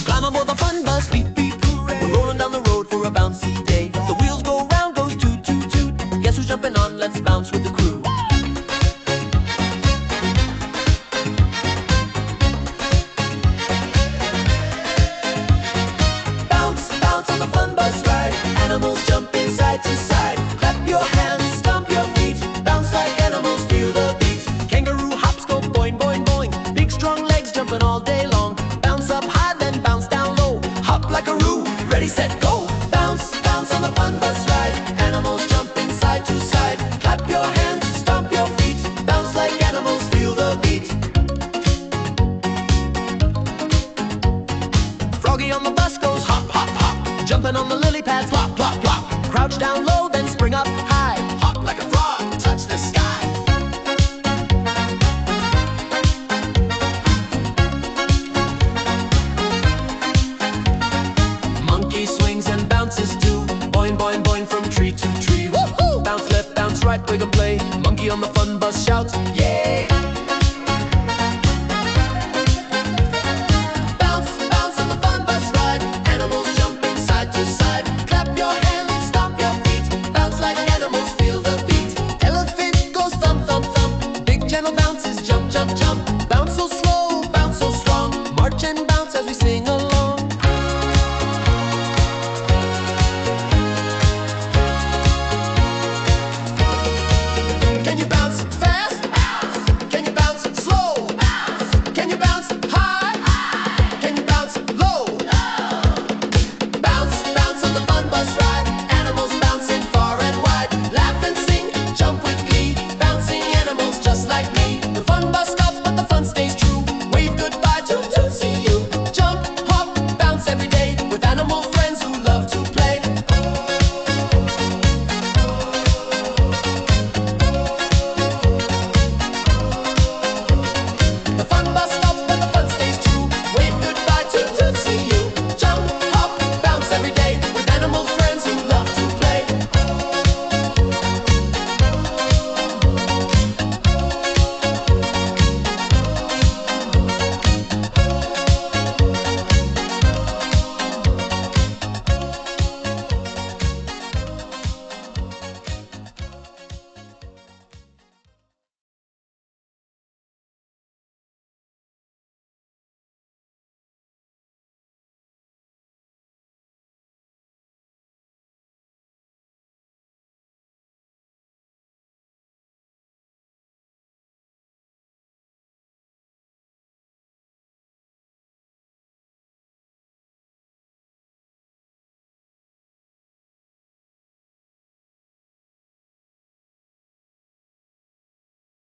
Climb aboard the fun bus, beep beep, hooray. We're rolling down the road for a bouncy day. The wheels go round, goes toot toot toot. Guess who's jumping on? Let's bounce with the crew. Bounce, bounce on the fun bus ride. Animals jumping side to side. Clap your hands, stomp your feet. Bounce like animals, feel the beat. Kangaroo hops go boing boing boing. Big strong legs jumping all day long. Bounce up high, then bounce down low. Hop like a roo, ready, set, go. Bounce, bounce on the fun bus ride. Animals jumping side to side. Clap your hands, stomp your feet. Bounce like animals, feel the beat. Froggy on the bus goes hop, hop, hop. Jumping on the lily pads, flop, flop, flop. Crouch down low, then spring up high. Hop like a frog, touch the sky. Monkey swings and bounces too. Boing, boing, boing from tree to tree. Woo-hoo! Bounce left, bounce right, wiggle play. Monkey on the fun bus shouts, yeah!